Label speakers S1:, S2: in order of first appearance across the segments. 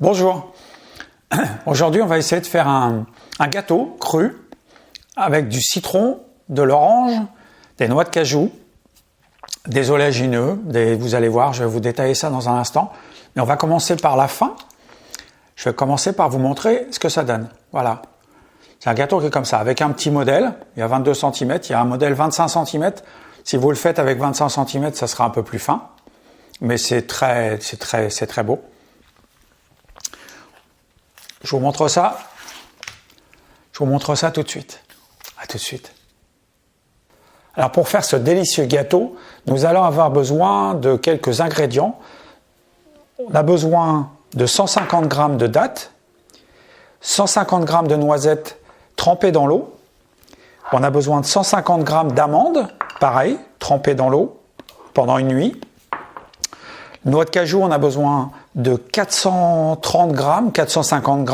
S1: Bonjour, aujourd'hui on va essayer de faire un gâteau cru avec du citron, de l'orange, des noix de cajou, des oléagineux, vous allez voir, je vais vous détailler ça dans un instant. Mais on va commencer par la fin. Je vais commencer par vous montrer ce que ça donne. Voilà, c'est un gâteau qui est comme ça, avec un petit modèle, il y a 22 cm, il y a un modèle 25 cm. Si vous le faites avec 25 cm, ça sera un peu plus fin, mais c'est très beau. Je vous montre ça. Je vous montre ça tout de suite. À tout de suite. Alors pour faire ce délicieux gâteau, nous allons avoir besoin de quelques ingrédients. On a besoin de 150 g de dattes, 150 g de noisettes trempées dans l'eau. On a besoin de 150 g d'amandes, pareil, trempées dans l'eau pendant une nuit. Noix de cajou, on a besoin de 430 g, 450 g,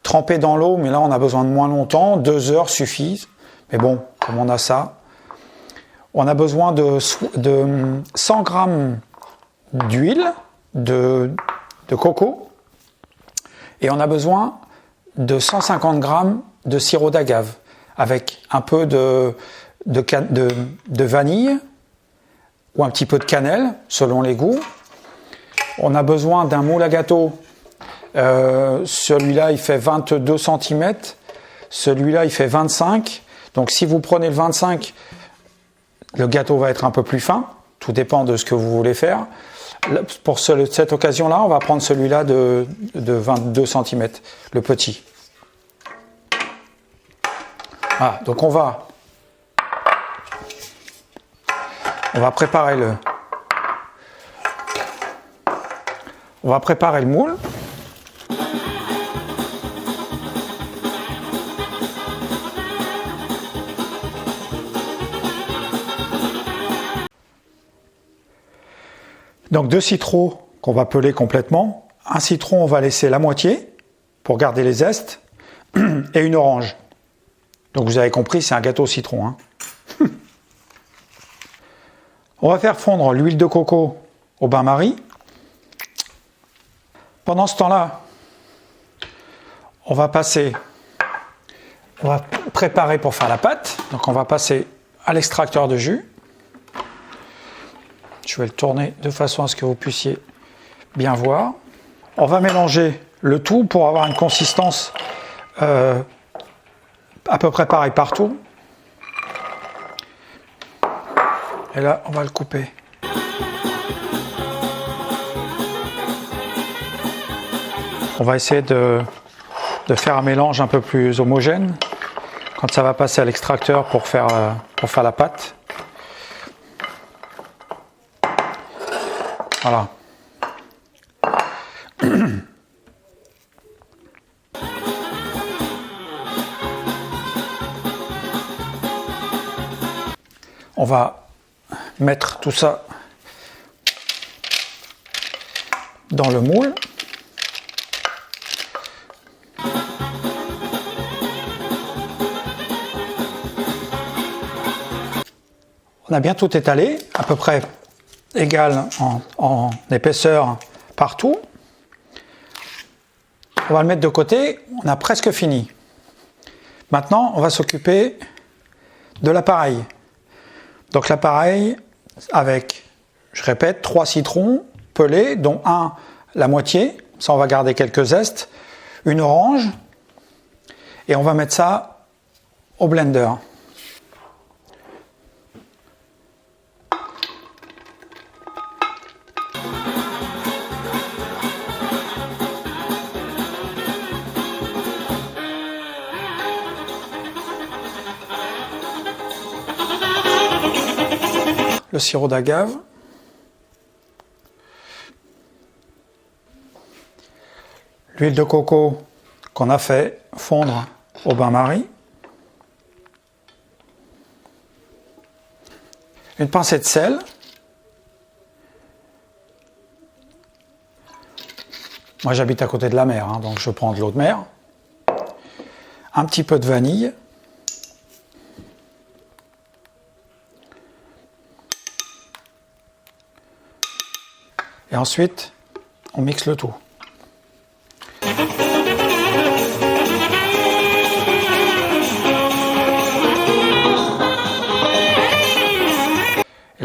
S1: trempées dans l'eau, mais là on a besoin de moins longtemps, 2 heures suffisent. Mais bon, comme on a ça. On a besoin de 100 g d'huile de coco. Et on a besoin de 150 g de sirop d'agave, avec un peu de vanille, ou un petit peu de cannelle, selon les goûts. On a besoin d'un moule à gâteau. Celui-là, il fait 22 cm. Celui-là, il fait 25. Donc, si vous prenez le 25, le gâteau va être un peu plus fin. Tout dépend de ce que vous voulez faire. Pour cette occasion-là, on va prendre celui-là de 22 cm, le petit. Voilà, donc on va préparer le moule. Donc 2 citrons qu'on va peler complètement. Un citron, on va laisser la moitié pour garder les zestes. Et une orange. Donc vous avez compris, c'est un gâteau au citron. Hein. On va faire fondre l'huile de coco au bain-marie. Pendant ce temps-là, on va préparer pour faire la pâte. Donc on va passer à l'extracteur de jus. Je vais le tourner de façon à ce que vous puissiez bien voir. On va mélanger le tout pour avoir une consistance à peu près pareille partout. Et là, on va le couper. On va essayer de faire un mélange un peu plus homogène quand ça va passer à l'extracteur pour faire la pâte. Voilà. On va mettre tout ça dans le moule. On a bien tout étalé, à peu près égal en épaisseur partout. On va le mettre de côté, on a presque fini. Maintenant, on va s'occuper de l'appareil. Donc l'appareil avec, je répète, 3 citrons pelés, dont un la moitié, ça on va garder quelques zestes, une orange, et on va mettre ça au blender. Le sirop d'agave, l'huile de coco qu'on a fait fondre au bain-marie, une pincée de sel, moi j'habite à côté de la mer, hein, donc je prends de l'eau de mer, un petit peu de vanille, Et ensuite, on mixe le tout.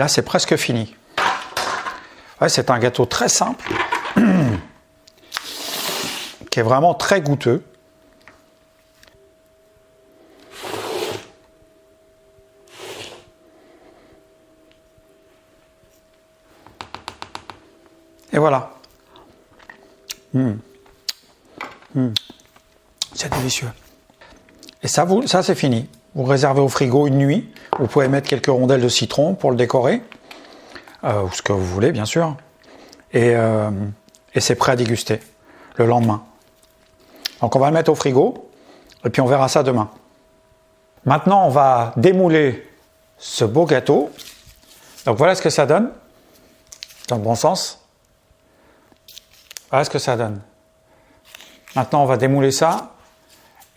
S1: Là, c'est presque fini. Ouais, c'est un gâteau très simple, qui est vraiment très goûteux. Et voilà. C'est délicieux. Et ça c'est fini. Vous réservez au frigo une nuit. Vous pouvez mettre quelques rondelles de citron pour le décorer. Ou ce que vous voulez, bien sûr. Et c'est prêt à déguster le lendemain. Donc on va le mettre au frigo. Et puis on verra ça demain. Maintenant, on va démouler ce beau gâteau. Donc voilà ce que ça donne. Dans le bon sens. Voilà ce que ça donne. Maintenant, on va démouler ça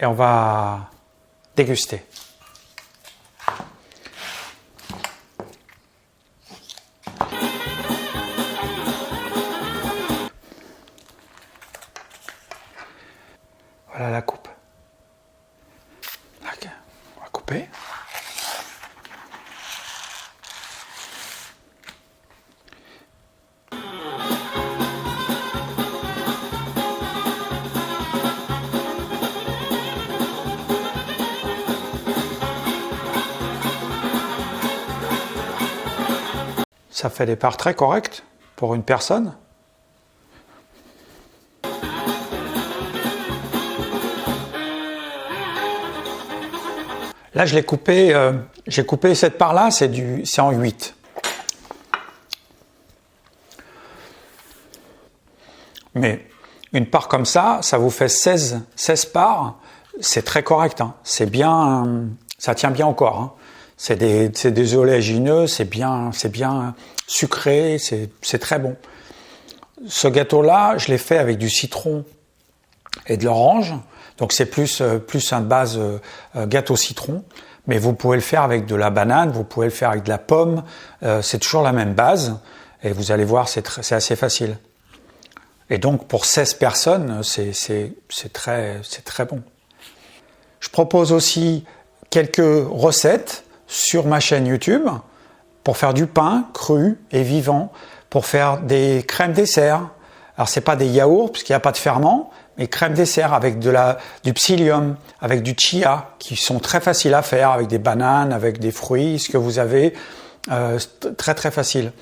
S1: et on va déguster. Voilà la coupe. Ok, on va couper. Ça fait des parts très correctes pour une personne. Là, je l'ai coupé, j'ai coupé cette part-là, c'est en 8. Mais une part comme ça vous fait 16 parts, c'est très correct. Hein. C'est bien, ça tient bien au corps. Hein. C'est des oléagineux, c'est bien sucré, c'est très bon. Ce gâteau-là, je l'ai fait avec du citron et de l'orange. Donc c'est plus un base gâteau citron, mais vous pouvez le faire avec de la banane, vous pouvez le faire avec de la pomme, c'est toujours la même base, et vous allez voir, c'est assez facile. Et donc pour 16 personnes, c'est très bon. Je propose aussi quelques recettes sur ma chaîne YouTube pour faire du pain cru et vivant, pour faire des crèmes dessert. Alors c'est pas des yaourts parce qu'il n'y a pas de ferment, mais crème dessert avec du psyllium, avec du chia, qui sont très faciles à faire, avec des bananes, avec des fruits, ce que vous avez, très très facile.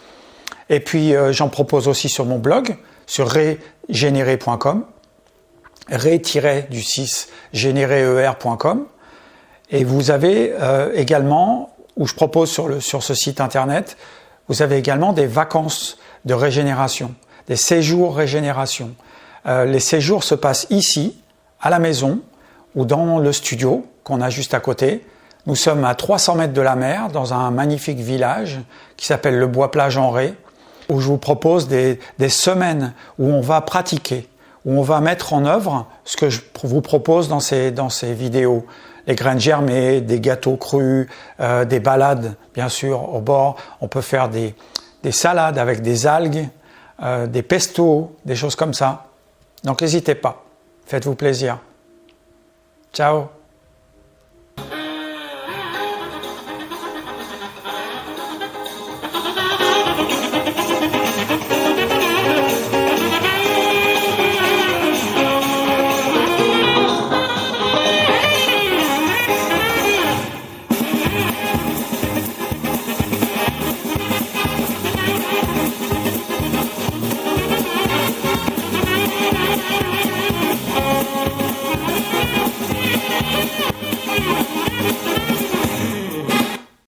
S1: Et puis j'en propose aussi sur mon blog, sur régénéré.com, ré-générer.com, et vous avez également, où je propose sur ce site internet, vous avez également des vacances de régénération, des séjours régénération. Les séjours se passent ici, à la maison, ou dans le studio qu'on a juste à côté. Nous sommes à 300 mètres de la mer, dans un magnifique village qui s'appelle le Bois-Plage en Ré, où je vous propose des semaines où on va pratiquer, où on va mettre en œuvre ce que je vous propose dans ces vidéos. Les graines germées, des gâteaux crus, des balades, bien sûr, au bord. On peut faire des salades avec des algues, des pestos, des choses comme ça. Donc n'hésitez pas, faites-vous plaisir. Ciao!